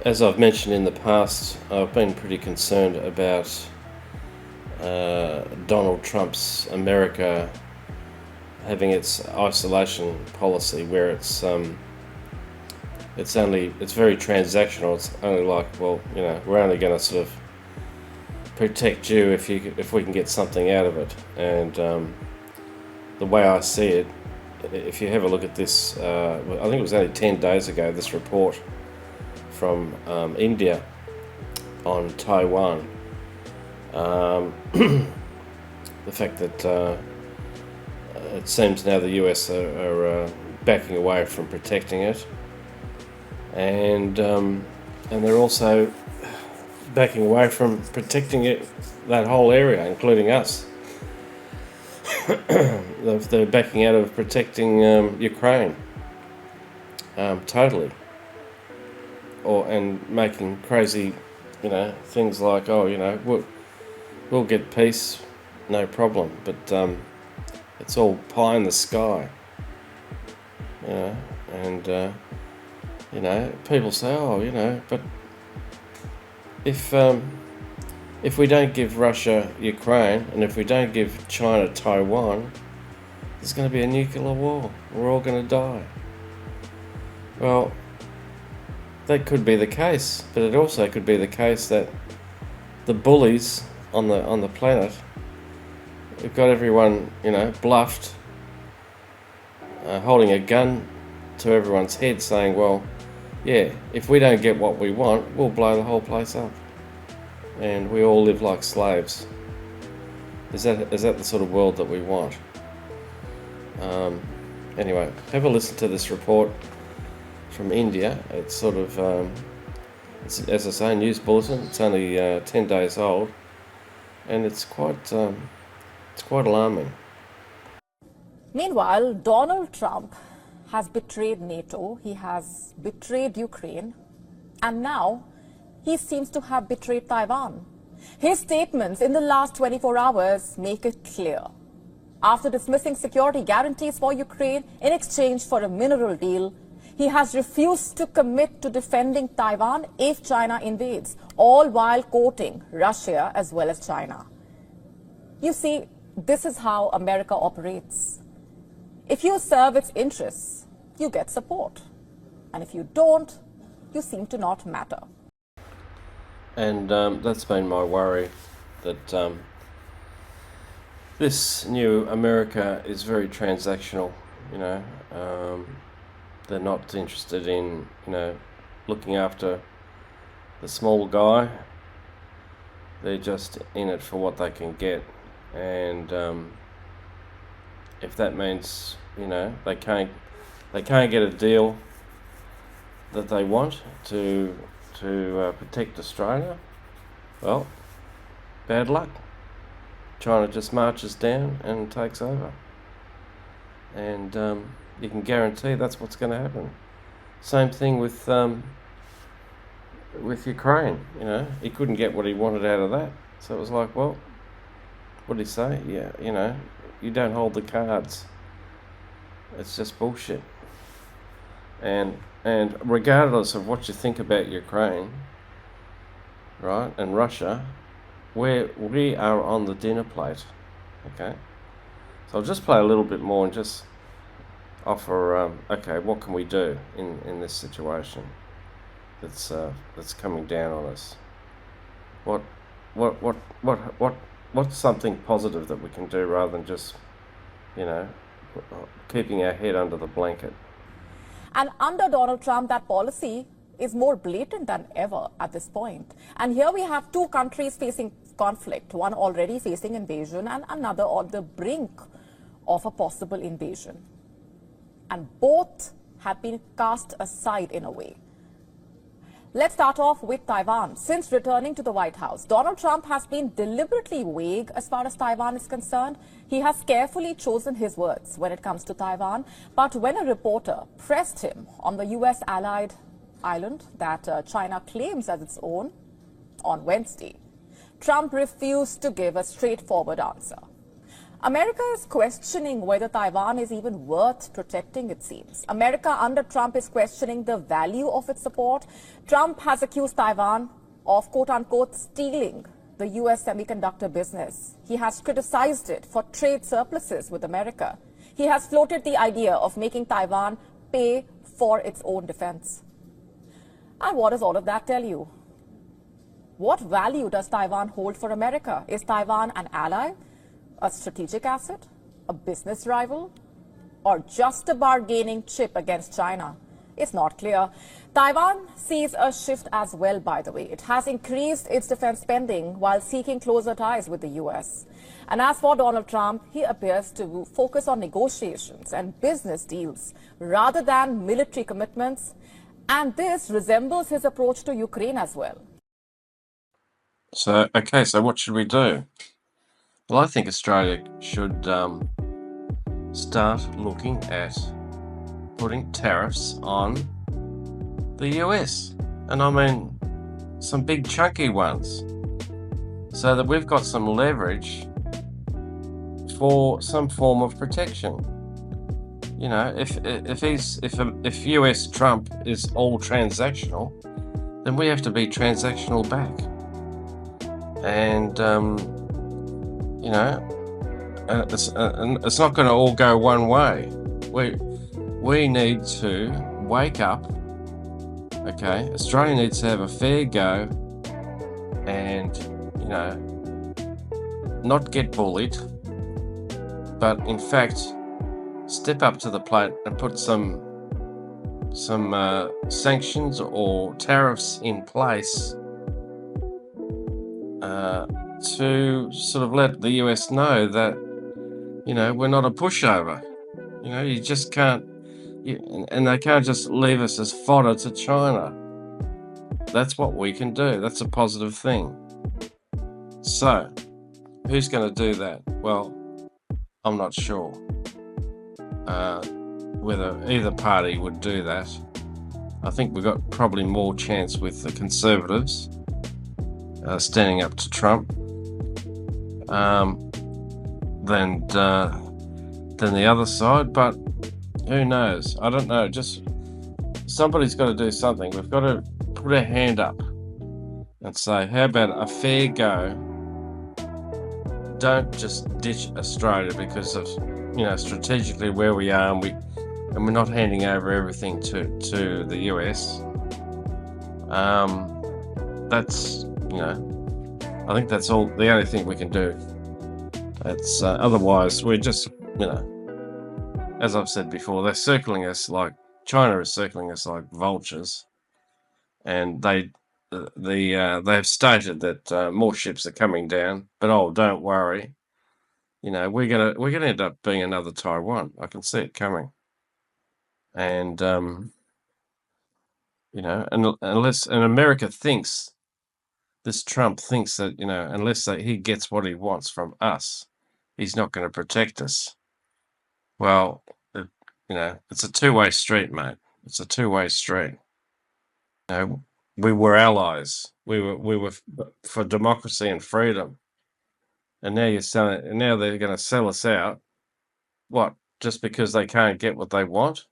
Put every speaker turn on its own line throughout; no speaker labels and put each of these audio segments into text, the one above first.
As I've mentioned in the past, I've been pretty concerned about Donald Trump's America having its isolation policy, where it's very transactional. It's only like, well, we're only going to sort of protect you if we can get something out of it. And the way I see it, if you have a look at this, I think it was only 10 days ago, this report from India on Taiwan. The fact that it seems now the US are backing away from protecting it, and they're also backing away from protecting that whole area, including us. They're backing out of protecting Ukraine totally, and making crazy, things like, we'll get peace, no problem, but it's all pie in the sky, and people say, but if we don't give Russia Ukraine, and if we don't give China Taiwan, there's going to be a nuclear war. We're all going to die. Well, that could be the case, but it also could be the case that the bullies on the planet have got everyone, bluffed, holding a gun to everyone's head, saying, well, yeah, if we don't get what we want, we'll blow the whole place up, and we all live like slaves. Is that the sort of world that we want? Anyway, have a listen to this report from India. It's sort of, it's, as I say, a news bulletin. It's only 10 days old, and it's quite alarming.
Meanwhile, Donald Trump has betrayed NATO, he has betrayed Ukraine, and now he seems to have betrayed Taiwan. His statements in the last 24 hours make it clear. After dismissing security guarantees for Ukraine in exchange for a mineral deal, he has refused to commit to defending Taiwan if China invades, all while quoting Russia as well as China. You see, this is how America operates. If you serve its interests, you get support. And if you don't, you seem to not matter.
And that's been my worry, that this new America is very transactional. They're not interested in, looking after the small guy. They're just in it for what they can get. And if that means, they can't get a deal that they want to protect Australia, well, bad luck. China just marches down and takes over. And you can guarantee that's what's going to happen. Same thing with Ukraine. He couldn't get what he wanted out of that, so it was like, well, what did he say? Yeah, you don't hold the cards. It's just bullshit. And regardless of what you think about Ukraine, right, and Russia, we are on the dinner plate. Okay, so I'll just play a little bit more and just offer, okay, what can we do in this situation that's coming down on us? What's something positive that we can do rather than just, keeping our head under the blanket?
And under Donald Trump, that policy is more blatant than ever at this point. And here we have two countries facing conflict, one already facing invasion and another on the brink of a possible invasion. And both have been cast aside in a way. Let's start off with Taiwan. Since returning to the White House, Donald Trump has been deliberately vague as far as Taiwan is concerned. He has carefully chosen his words when it comes to Taiwan. But when a reporter pressed him on the U.S. allied island that China claims as its own on Wednesday, Trump refused to give a straightforward answer. America is questioning whether Taiwan is even worth protecting, it seems. America under Trump is questioning the value of its support. Trump has accused Taiwan of, quote unquote, stealing the U.S. semiconductor business. He has criticized it for trade surpluses with America. He has floated the idea of making Taiwan pay for its own defense. And what does all of that tell you? What value does Taiwan hold for America? Is Taiwan an ally, a strategic asset, a business rival, or just a bargaining chip against China? It's not clear. Taiwan sees a shift as well, by the way. It has increased its defense spending while seeking closer ties with the U.S. And as for Donald Trump, he appears to focus on negotiations and business deals rather than military commitments. And this resembles his approach to Ukraine as well.
So, okay, so what should we do? Well, I think Australia should start looking at putting tariffs on the US. And I mean, some big chunky ones. So that we've got some leverage for some form of protection. You know, if US Trump is all transactional, then we have to be transactional back. And you know, it's not going to all go one way. We need to wake up. Okay, Australia needs to have a fair go, and you know, not get bullied, but in fact step up to the plate and put some sanctions or tariffs in place to sort of let the US know that, you know, we're not a pushover. You know, you just can't, and they can't just leave us as fodder to China. That's what we can do. That's a positive thing. So, who's going to do that? Well, I'm not sure whether either party would do that. I think we've got probably more chance with the Conservatives standing up to Trump than the other side, but who knows? I don't know. Just somebody's got to do something. We've got to put our hand up and say, how about a fair go? Don't just ditch Australia because of, you know, strategically where we are, and we're not handing over everything to the US. That's, you know, I think that's all the only thing we can do. It's otherwise we're just, you know, as I've said before, they're circling us like China is circling us like vultures, and they have stated that more ships are coming down. But oh, don't worry, you know, we're gonna end up being another Taiwan. I can see it coming, and you know, unless America thinks, this Trump thinks that, you know, unless he gets what he wants from us, he's not going to protect us. Well, you know, it's a two-way street, mate. It's a two-way street. You know, we were allies. We were for democracy and freedom, and now you're selling. And now they're going to sell us out. What? Just because they can't get what they want?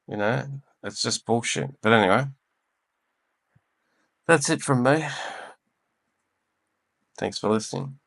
You know, it's just bullshit. But anyway, that's it from me. Thanks for listening.